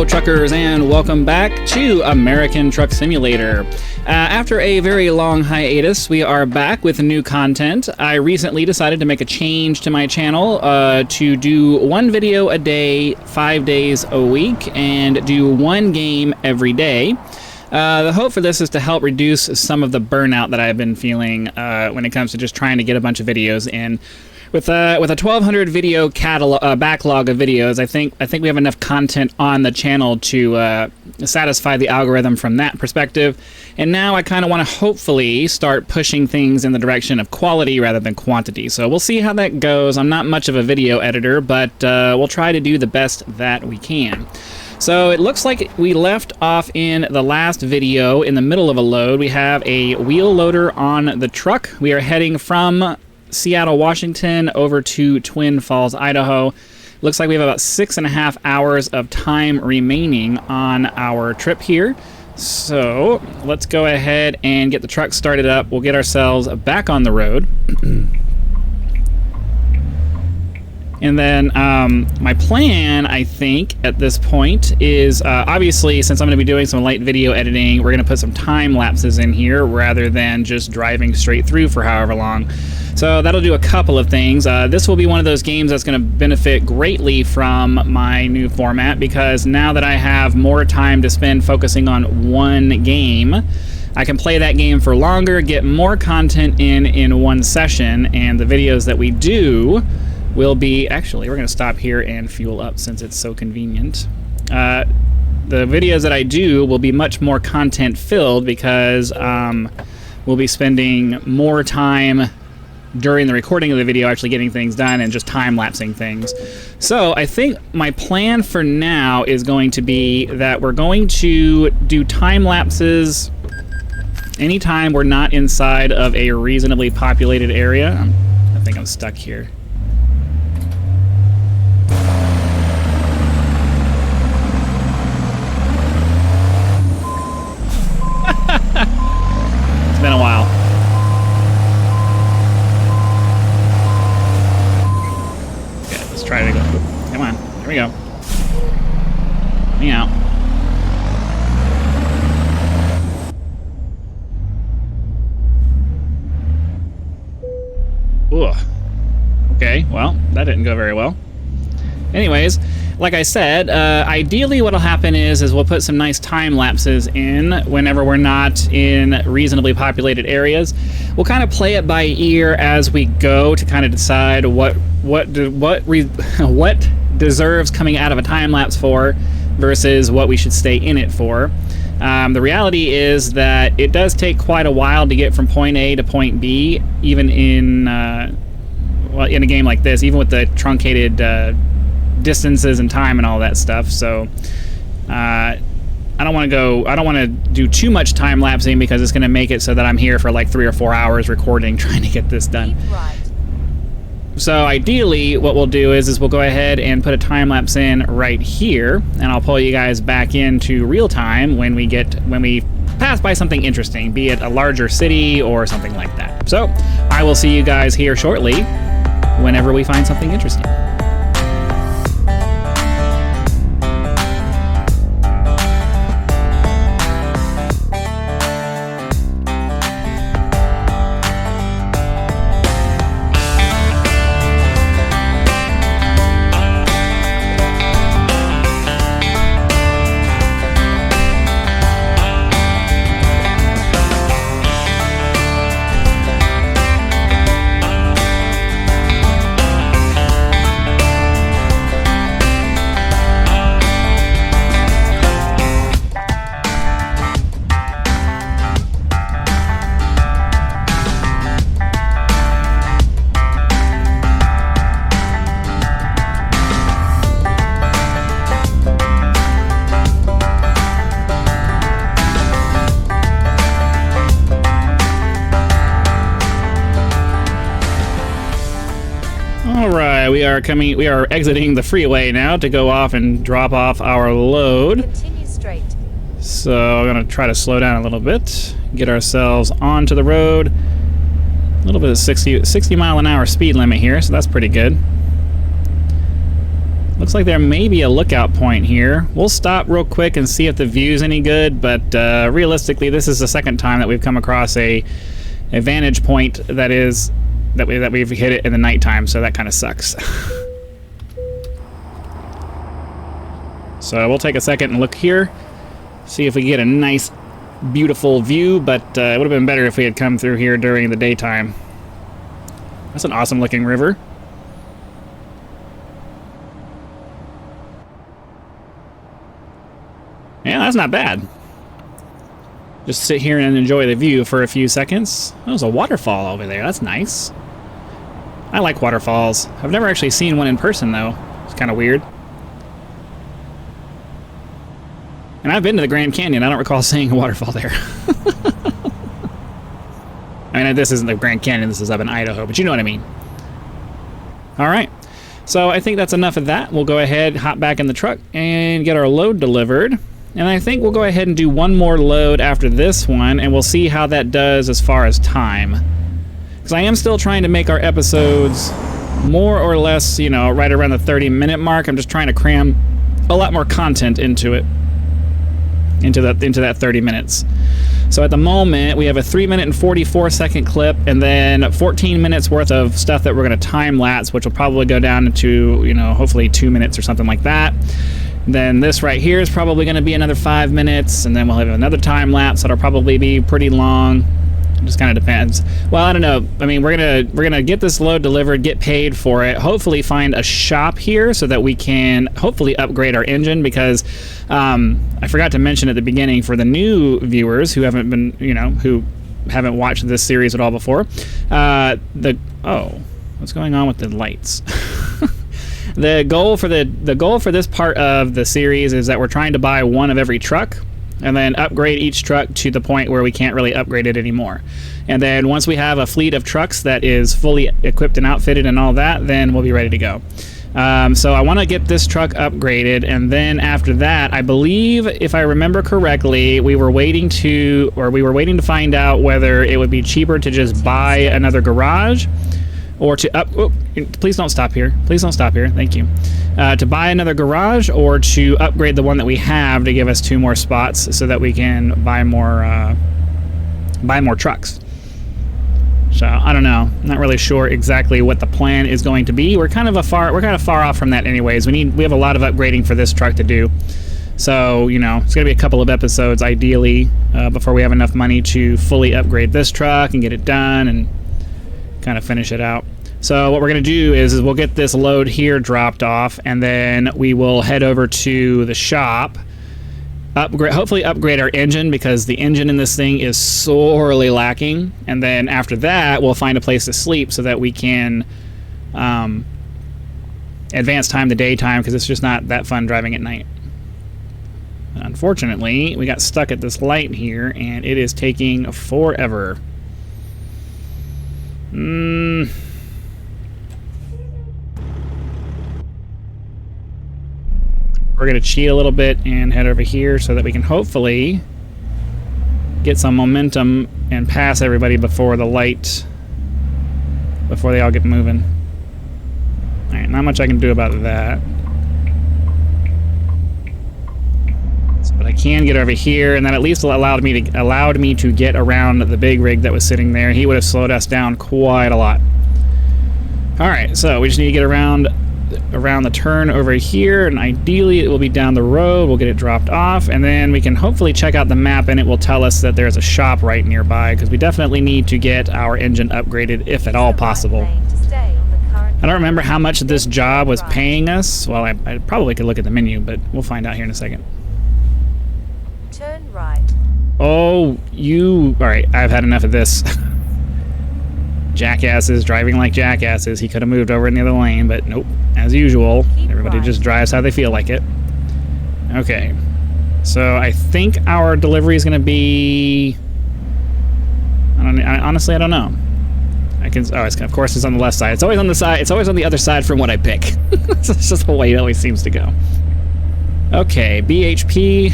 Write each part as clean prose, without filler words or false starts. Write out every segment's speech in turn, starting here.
Hello truckers, and welcome back to American Truck Simulator. After a very long hiatus, we are back with new content. I recently decided to make a change to my channel to do one video a day, 5 days a week, and do one game every day. The hope for this is to help reduce some of the burnout that I've been feeling when it comes to just trying to get a bunch of videos in. With a 1,200 video backlog of videos, I think we have enough content on the channel to satisfy the algorithm from that perspective. And now I kind of want to hopefully start pushing things in the direction of quality rather than quantity. So we'll see how that goes. I'm not much of a video editor, but we'll try to do the best that we can. So it looks like we left off in the last video in the middle of a load. We have a wheel loader on the truck. We are heading from Seattle, Washington over to Twin Falls, Idaho. Looks like we have about 6.5 hours of time remaining on our trip here. So let's go ahead and get the truck started up. We'll get ourselves back on the road. And then my plan, I think, at this point is, obviously, since I'm going to be doing some light video editing, we're going to put some time lapses in here rather than just driving straight through for however long. So that'll do a couple of things. This will be one of those games that's going to benefit greatly from my new format, because now that I have more time to spend focusing on one game, I can play that game for longer, get more content in one session, and the videos that we do will be... Actually, we're going to stop here and fuel up since it's so convenient. The videos that I do will be much more content-filled because we'll be spending more time during the recording of the video actually getting things done and just time-lapsing things. So I think my plan for now is going to be that we're going to do time-lapses anytime we're not inside of a reasonably populated area. I think I'm stuck here. It's been a while. Okay, let's try to go. Come on, here we go. Hang out. Ugh. Okay, well, that didn't go very well. Anyways, like I said, ideally what'll happen is we'll put some nice time lapses in whenever we're not in reasonably populated areas. We'll kind of play it by ear as we go to kind of decide what deserves coming out of a time lapse for versus what we should stay in it for. The reality is that it does take quite a while to get from point A to point B, even in well, in a game like this, even with the truncated distances and time and all that stuff. So I don't want to do too much time lapsing because it's going to make it so that I'm here for like 3 or 4 hours recording trying to get this done. Right. So ideally what we'll do is we'll go ahead and put a time lapse in right here, and I'll pull you guys back into real time when we pass by something interesting, be it a larger city or something like that. So I will see you guys here shortly whenever we find something interesting. We are exiting the freeway now to go off and drop off our load. Continue straight. So I'm going to try to slow down a little bit, get ourselves onto the road. A little bit of 60 mile an hour speed limit here, so that's pretty good. Looks like there may be a lookout point here. We'll stop real quick and see if the view's any good, but realistically, this is the second time that we've come across a vantage point that we've hit it in the nighttime, so that kind of sucks. So we'll take a second and look here, see if we get a nice, beautiful view, but it would have been better if we had come through here during the daytime. That's an awesome looking river. Yeah, that's not bad. Just sit here and enjoy the view for a few seconds. Oh, there's a waterfall over there. That's nice. I like waterfalls. I've never actually seen one in person, though. It's kind of weird. And I've been to the Grand Canyon. I don't recall seeing a waterfall there. I mean, this isn't the Grand Canyon. This is up in Idaho, but you know what I mean. All right. So I think that's enough of that. We'll go ahead, hop back in the truck, and get our load delivered. And I think we'll go ahead and do one more load after this one, and we'll see how that does as far as time. Because I am still trying to make our episodes more or less, you know, right around the 30-minute mark. I'm just trying to cram a lot more content into it, into that 30 minutes. So at the moment, we have a 3-minute and 44-second clip, and then 14 minutes worth of stuff that we're going to time-lapse, which will probably go down to, you know, hopefully 2 minutes or something like that. Then this right here is probably going to be another 5 minutes, and then we'll have another time lapse that'll probably be pretty long. It just kind of depends. Well, I don't know. I mean, we're gonna get this load delivered, get paid for it, hopefully find a shop here so that we can hopefully upgrade our engine, because I forgot to mention at the beginning, for the new viewers who haven't been, you know, who haven't watched this series at all before, what's going on with the lights? The goal for this part of the series is that we're trying to buy one of every truck and then upgrade each truck to the point where we can't really upgrade it anymore. And then once we have a fleet of trucks that is fully equipped and outfitted and all that, then we'll be ready to go. So I want to get this truck upgraded, and then after that, I believe, if I remember correctly, we were waiting to find out whether it would be cheaper to just buy another garage, or to please don't stop here. Please don't stop here. Thank you. To buy another garage, or to upgrade the one that we have to give us 2 more spots so that we can buy more trucks. So I don't know. I'm not really sure exactly what the plan is going to be. We're kind of far off from that anyways. We have a lot of upgrading for this truck to do. So, you know, it's going to be a couple of episodes ideally before we have enough money to fully upgrade this truck and get it done and kind of finish it out. So what we're going to do is we'll get this load here dropped off, and then we will head over to the shop, hopefully upgrade our engine, because the engine in this thing is sorely lacking. And then after that, we'll find a place to sleep so that we can advance time to daytime, because it's just not that fun driving at night. Unfortunately, we got stuck at this light here, and it is taking forever. We're going to cheat a little bit and head over here so that we can hopefully get some momentum and pass everybody before they all get moving. Alright, not much I can do about that. But I can get over here, and that at least allowed me to get around the big rig that was sitting there. He would have slowed us down quite a lot. Alright, so we just need to get around the turn over here, and ideally it will be down the road. We'll get it dropped off, and then we can hopefully check out the map, and it will tell us that there's a shop right nearby, because we definitely need to get our engine upgraded if at all possible. I don't remember how much this job was paying us. Well, I probably could look at the menu, but we'll find out here in a second. Turn right. Oh, alright, I've had enough of this. Jackasses driving like jackasses. He could have moved over in the other lane, but nope. As usual, everybody just drives how they feel like it. Okay. So I think our delivery is going to be... honestly, I don't know. Of course it's on the left side. It's always on the side. It's always on the other side from what I pick. It's just the way it always seems to go. Okay, BHP.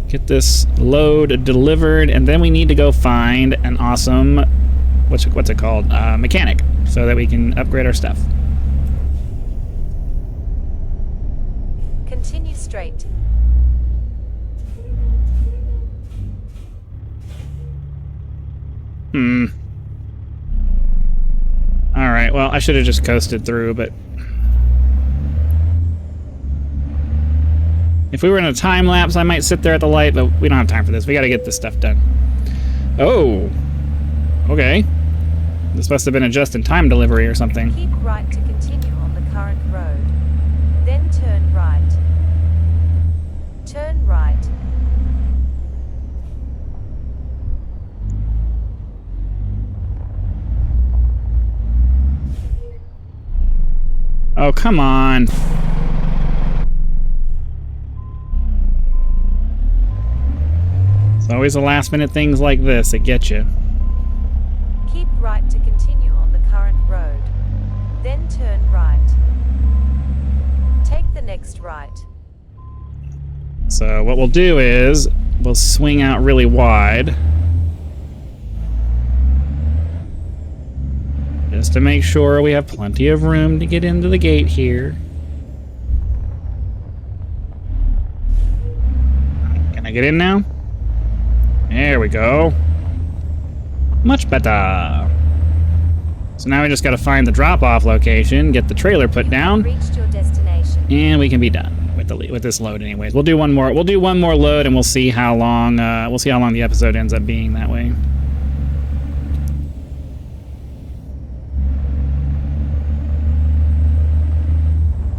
Get this load delivered, and then we need to go find an awesome, what's it called, mechanic, so that we can upgrade our stuff. Hmm. Alright, well, I should have just coasted through, but... If we were in a time lapse, I might sit there at the light, but we don't have time for this. We gotta get this stuff done. Oh! Okay. This must have been a just-in-time delivery or something. Keep right to continue on the current road. Then turn right. Turn right. Oh, come on. It's always the last-minute things like this that get you. Keep right to continue on the current road. Then turn right. Take the next right. So what we'll do is we'll swing out really wide. Just to make sure we have plenty of room to get into the gate here. Can I get in now? There we go. Much better. So now we just got to find the drop-off location, get the trailer put down, Reached your destination. and we can be done with this load. Anyways, we'll do one more. We'll do one more load, and we'll see how long. We'll see how long the episode ends up being that way.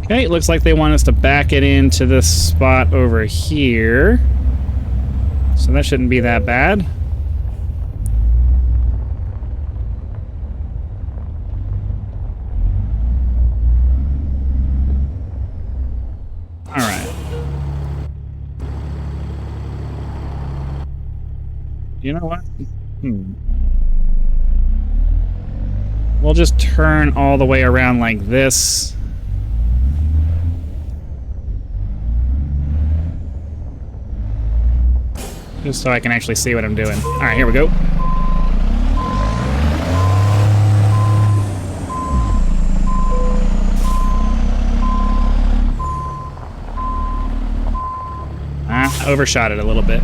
Okay, it looks like they want us to back it into this spot over here. So that shouldn't be that bad. Alright. You know what? We'll just turn all the way around like this. Just so I can actually see what I'm doing. Alright, here we go. Overshot it a little bit.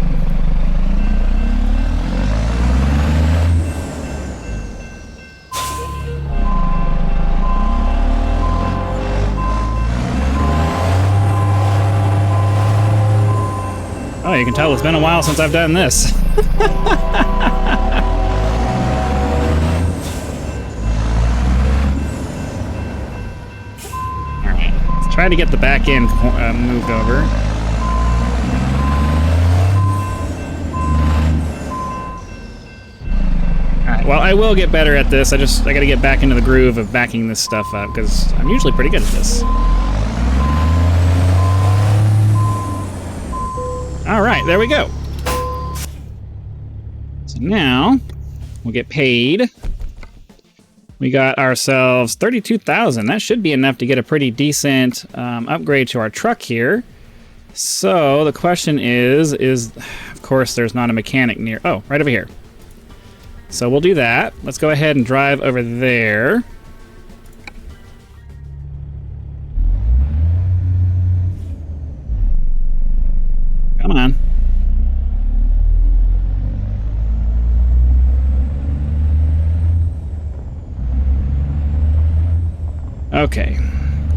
Oh, you can tell it's been a while since I've done this. Alright, let's try to get the back end moved over. Alright, well, I will get better at this. I gotta get back into the groove of backing this stuff up, because I'm usually pretty good at this. Alright, there we go. So now, we'll get paid. We got ourselves 32,000. That should be enough to get a pretty decent upgrade to our truck here. So, the question is, of course, there's not a mechanic near... Oh, right over here. So we'll do that. Let's go ahead and drive over there. Come on. Okay.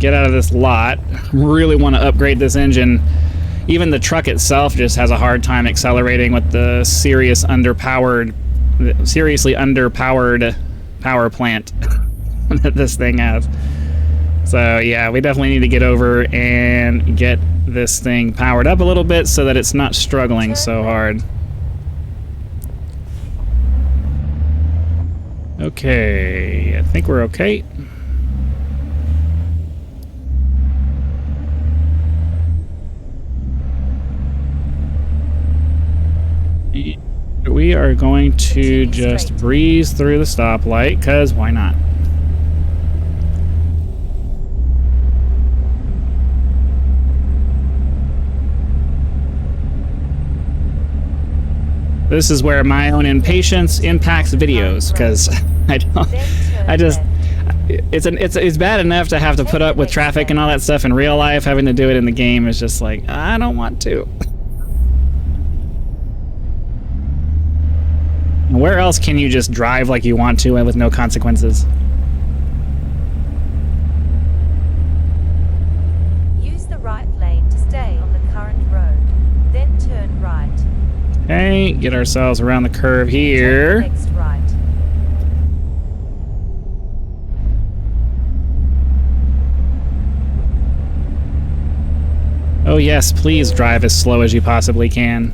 Get out of this lot. Really want to upgrade this engine. Even the truck itself just has a hard time accelerating with the seriously underpowered power plant that this thing has. So yeah, we definitely need to get over and get this thing powered up a little bit so that it's not struggling so hard. Okay, I think we're okay. We are going to just breeze through the stoplight, because why not? This is where my own impatience impacts videos, because it's bad enough to have to put up with traffic and all that stuff in real life. Having to do it in the game is just like, I don't want to. Where else can you just drive like you want to and with no consequences? Use the right lane to stay on the current road. Then turn right. Okay, get ourselves around the curve here. Take the next right. Oh yes, please drive as slow as you possibly can.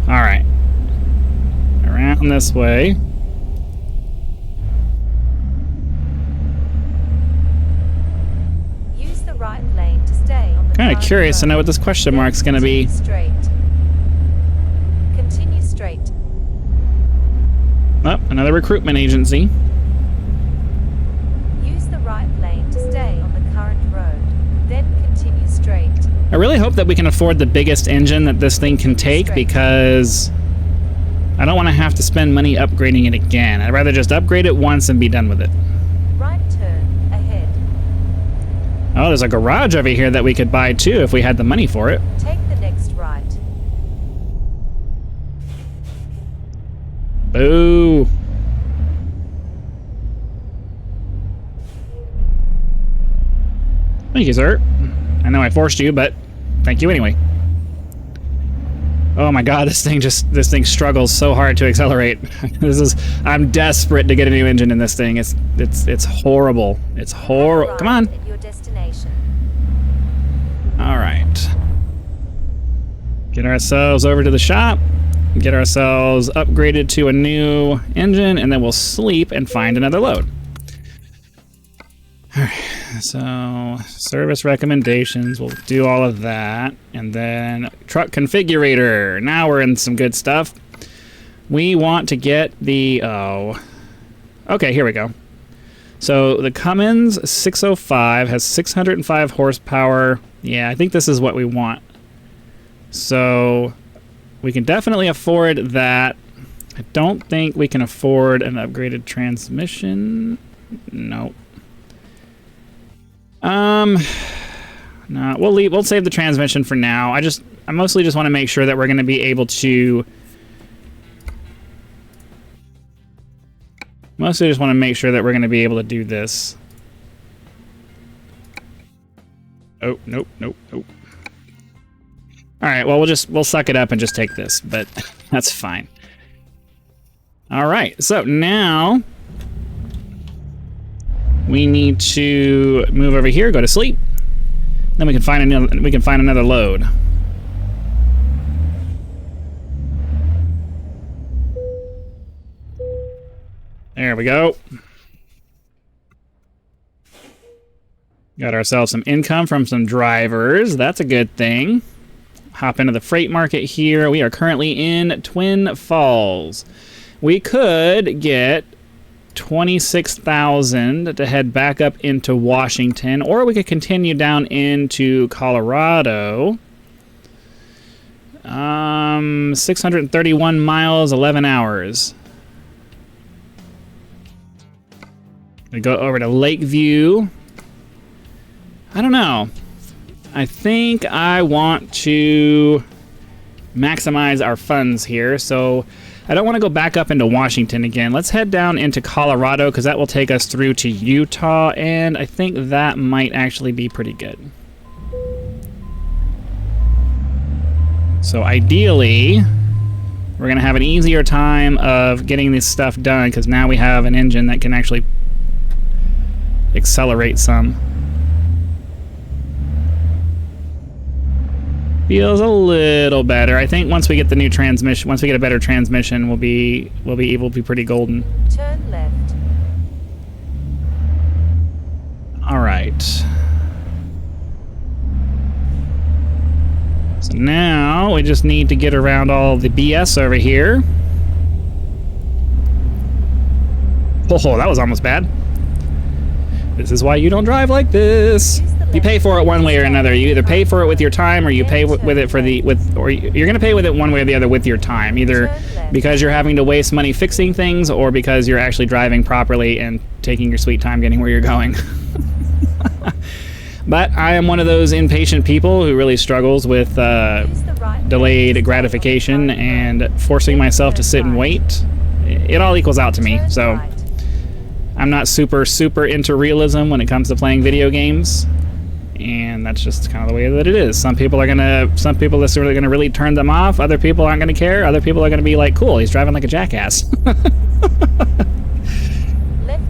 Alright. Around this way. Use the right lane to stay on the Kind of current curious to road. know what this question Then mark's gonna be. continue straight. Continue straight. Oh, another recruitment agency. Use the right lane to stay on the current road. Then continue straight. I really hope that we can afford the biggest engine that this thing can take, because I don't want to have to spend money upgrading it again. I'd rather just upgrade it once and be done with it. Right turn ahead. Oh, there's a garage over here that we could buy too if we had the money for it. Take the next right. Boo. Thank you, sir. I know I forced you, but thank you anyway. Oh my god, this thing struggles so hard to accelerate. I'm desperate to get a new engine in this thing. It's horrible. It's horrible. Come on. At your destination. All right. Get ourselves over to the shop. Get ourselves upgraded to a new engine, and then we'll sleep and find another load. All right. So, service recommendations, we'll do all of that. And then truck configurator. Now we're in some good stuff. We want to get the, okay, here we go. So the Cummins 605 has 605 horsepower. Yeah, I think this is what we want. So we can definitely afford that. I don't think we can afford an upgraded transmission. Nope. No, we'll save the transmission for now. I mostly just want to make sure that we're going to be able to do this. Oh, nope. All right, well, we'll suck it up and just take this, but that's fine. All right, so now we need to move over here, go to sleep. Then we can find another load. There we go. Got ourselves some income from some drivers. That's a good thing. Hop into the freight market here. We are currently in Twin Falls. We could get 26,000 to head back up into Washington, or we could continue down into Colorado. 631 miles, 11 hours. We go over to Lakeview. I don't know. I think I want to maximize our funds here, so I don't want to go back up into Washington again. Let's head down into Colorado, because that will take us through to Utah, and I think that might actually be pretty good. So ideally, we're going to have an easier time of getting this stuff done, because now we have an engine that can actually accelerate some. Feels a little better. I think once we get the new transmission, once we get a better transmission, we'll be able to be pretty golden. Turn left. All right. So now we just need to get around all the BS over here. Oh, that was almost bad. This is why you don't drive like this. You pay for it one way or another. You either pay for it with your time, or you pay with it or you're going to pay with it one way or the other with your time. Either because you're having to waste money fixing things, or because you're actually driving properly and taking your sweet time getting where you're going. But I am one of those impatient people who really struggles with delayed gratification and forcing myself to sit and wait, it all equals out to me. So I'm not super into realism when it comes to playing video games, and that's just kind of the way that it is. Some people this is really gonna really turn them off. Other people aren't gonna care. Other people are gonna be like, cool, he's driving like a jackass.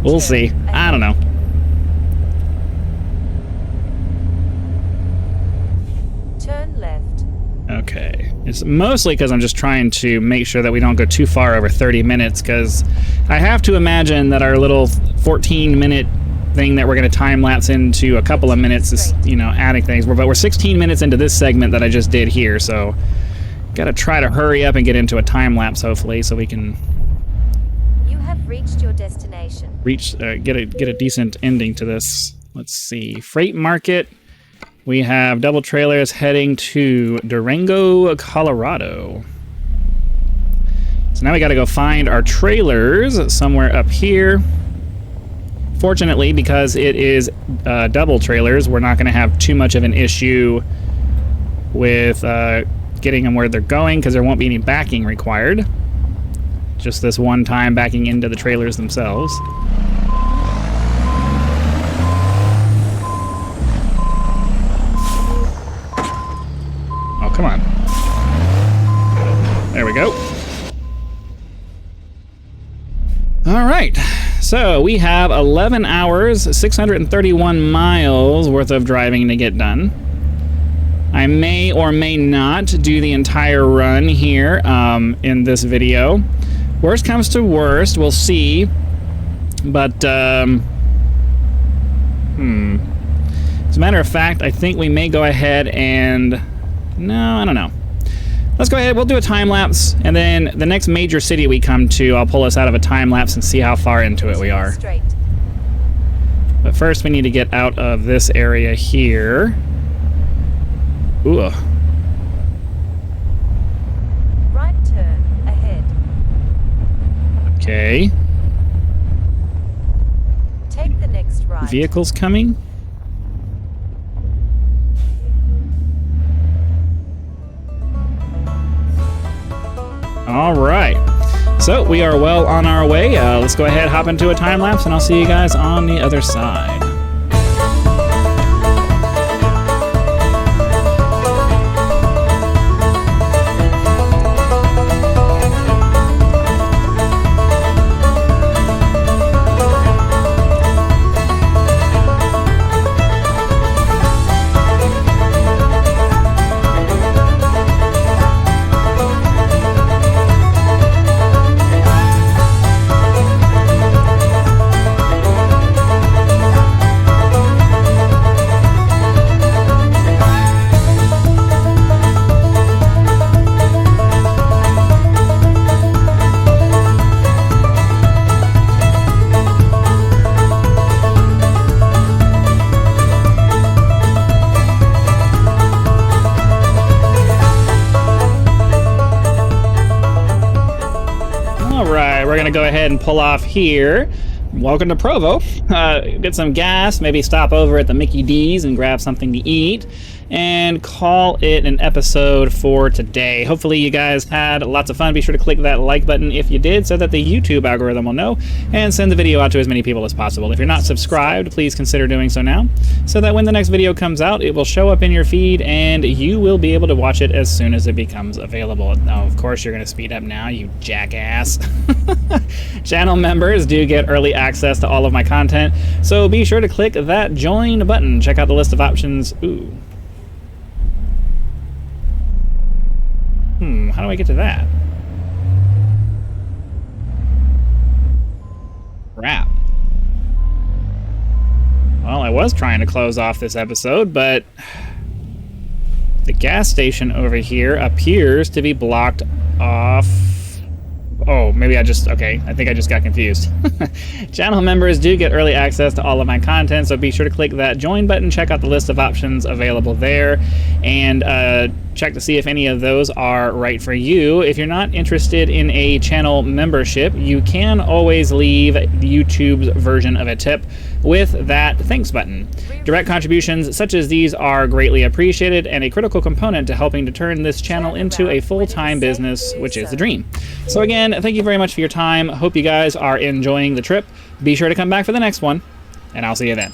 We'll see. I don't know. Turn left. Okay. It's mostly because I'm just trying to make sure that we don't go too far over 30 minutes, because I have to imagine that our little 14-minute thing that we're going to time-lapse into a couple of minutes is, you know, adding things. But we're 16 minutes into this segment that I just did here, so got to try to hurry up and get into a time-lapse, hopefully, so we can... You have reached your destination. Get a decent ending to this. Let's see. Freight market. We have double trailers heading to Durango, Colorado. So now we got to go find our trailers somewhere up here. Fortunately, because it is double trailers, we're not going to have too much of an issue with getting them where they're going, because there won't be any backing required. Just this one time backing into the trailers themselves. Oh, come on. There we go. All right. So we have 11 hours, 631 miles worth of driving to get done. I may or may not do the entire run here in this video. Worst comes to worst, we'll see. But, as a matter of fact, I think we may go ahead and... No, I don't know. Let's go ahead, we'll do a time-lapse, and then the next major city we come to, I'll pull us out of a time-lapse and see how far into it we are. Straight. But first we need to get out of this area here. Ooh. Right turn ahead. Okay. Take the next right. Vehicles coming? All right. So we are well on our way. Let's go ahead, hop into a time lapse, and I'll see you guys on the other side. Go ahead and pull off here. Welcome to Provo. Get some gas, maybe stop over at the Mickey D's and grab something to eat, and call it an episode for today. Hopefully you guys had lots of fun. Be sure to click that like button if you did, so that the YouTube algorithm will know and send the video out to as many people as possible. If you're not subscribed, please consider doing so now, so that when the next video comes out, it will show up in your feed and you will be able to watch it as soon as it becomes available. Now, of course, you're going to speed up now, you jackass. Channel members do get early access to all of my content, so be sure to click that join button. Check out the list of options. Ooh. How do I get to that? Crap. Well, I was trying to close off this episode, but the gas station over here appears to be blocked off. Oh, maybe okay, I think I just got confused. Channel members do get early access to all of my content, so be sure to click that join button, check out the list of options available there, and check to see if any of those are right for you. If you're not interested in a channel membership, you can always leave YouTube's version of a tip with that thanks button. Direct contributions such as these are greatly appreciated and a critical component to helping to turn this channel into a full-time business, which is the dream. So again, thank you very much for your time. Hope you guys are enjoying the trip. Be sure to come back for the next one, and I'll see you then.